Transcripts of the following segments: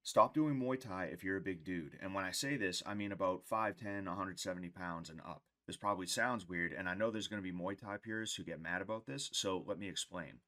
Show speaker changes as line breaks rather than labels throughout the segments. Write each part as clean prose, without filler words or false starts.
Stop doing Muay Thai if you're a big dude. And when I say this, I mean about 5'10, 170 pounds and up. This probably sounds weird, and I know there's going to be Muay Thai purists who get mad about this, so let me explain.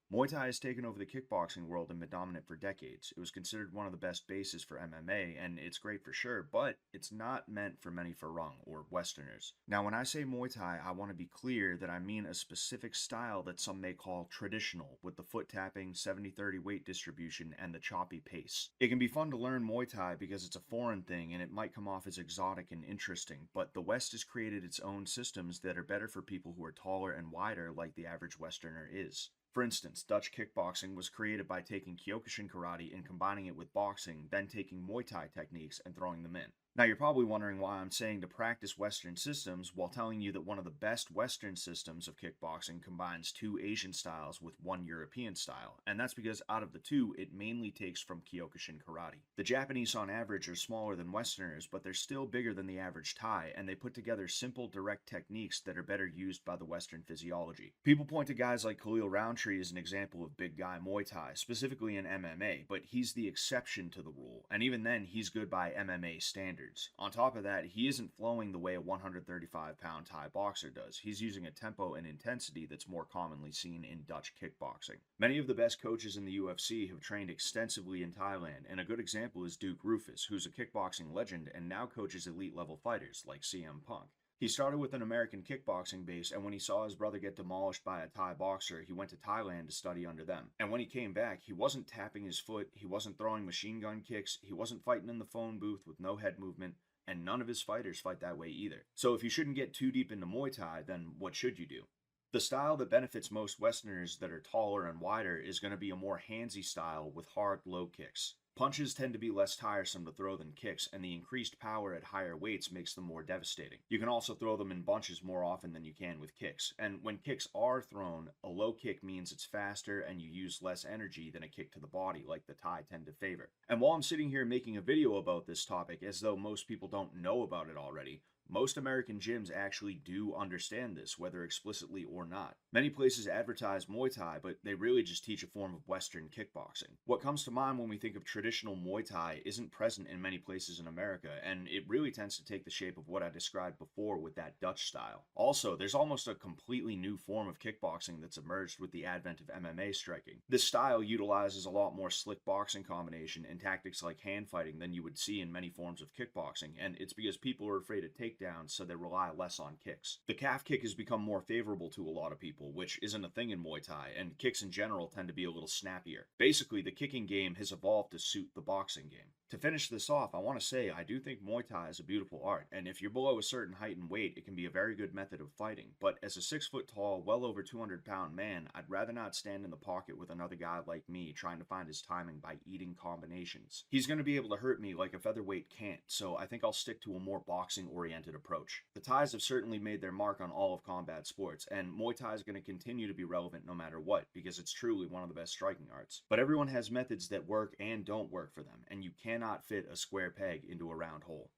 Muay Thai has taken over the kickboxing world and been dominant for decades. It was considered one of the best bases for MMA, and it's great for sure, but it's not meant for many Farang or Westerners. Now, when I say Muay Thai, I want to be clear that I mean a specific style that some may call traditional, with the foot tapping, 70-30 weight distribution, and the choppy pace. It can be fun to learn Muay Thai because it's a foreign thing and it might come off as exotic and interesting, but the West has created its own systems that are better for people who are taller and wider like the average Westerner is. For instance, Dutch kickboxing was created by taking Kyokushin karate and combining it with boxing, then taking Muay Thai techniques and throwing them in. Now, you're probably wondering why I'm saying to practice Western systems while telling you that one of the best Western systems of kickboxing combines two Asian styles with one European style, and that's because out of the two, it mainly takes from Kyokushin karate. The Japanese on average are smaller than Westerners, but they're still bigger than the average Thai, and they put together simple, direct techniques that are better used by the Western physiology. People point to guys like Khalil Roundtree as an example of big guy Muay Thai, specifically in MMA, but he's the exception to the rule, and even then, he's good by MMA standards. On top of that, he isn't flowing the way a 135-pound Thai boxer does. He's using a tempo and intensity that's more commonly seen in Dutch kickboxing. Many of the best coaches in the UFC have trained extensively in Thailand, and a good example is Duke Rufus, who's a kickboxing legend and now coaches elite-level fighters like CM Punk. He started with an American kickboxing base, and when he saw his brother get demolished by a Thai boxer, he went to Thailand to study under them. And when he came back, he wasn't tapping his foot, he wasn't throwing machine gun kicks, he wasn't fighting in the phone booth with no head movement, and none of his fighters fight that way either. So if you shouldn't get too deep into Muay Thai, then what should you do? The style that benefits most Westerners that are taller and wider is going to be a more handsy style with hard low kicks. Punches tend to be less tiresome to throw than kicks, and the increased power at higher weights makes them more devastating. You can also throw them in bunches more often than you can with kicks, and when kicks are thrown, a low kick means it's faster and you use less energy than a kick to the body like the Thai tend to favor. And while I'm sitting here making a video about this topic as though most people don't know about it already, most American gyms actually do understand this, whether explicitly or not. Many places advertise Muay Thai, but they really just teach a form of Western kickboxing. What comes to mind when we think of traditional Muay Thai isn't present in many places in America, and it really tends to take the shape of what I described before with that Dutch style. Also, there's almost a completely new form of kickboxing that's emerged with the advent of MMA striking. This style utilizes a lot more slick boxing combination and tactics like hand fighting than you would see in many forms of kickboxing, and it's because people are afraid to take takedowns, so they rely less on kicks. The calf kick has become more favorable to a lot of people, which isn't a thing in Muay Thai, and kicks in general tend to be a little snappier. Basically, the kicking game has evolved to suit the boxing game. To finish this off, I want to say I do think Muay Thai is a beautiful art, and if you're below a certain height and weight, it can be a very good method of fighting. But as a 6 foot tall, well over 200-pound man, I'd rather not stand in the pocket with another guy like me trying to find his timing by eating combinations. He's going to be able to hurt me like a featherweight can't, so I think I'll stick to a more boxing-oriented approach. The Thais have certainly made their mark on all of combat sports, and Muay Thai is going to continue to be relevant no matter what, because it's truly one of the best striking arts. But everyone has methods that work and don't work for them, and you cannot fit a square peg into a round hole.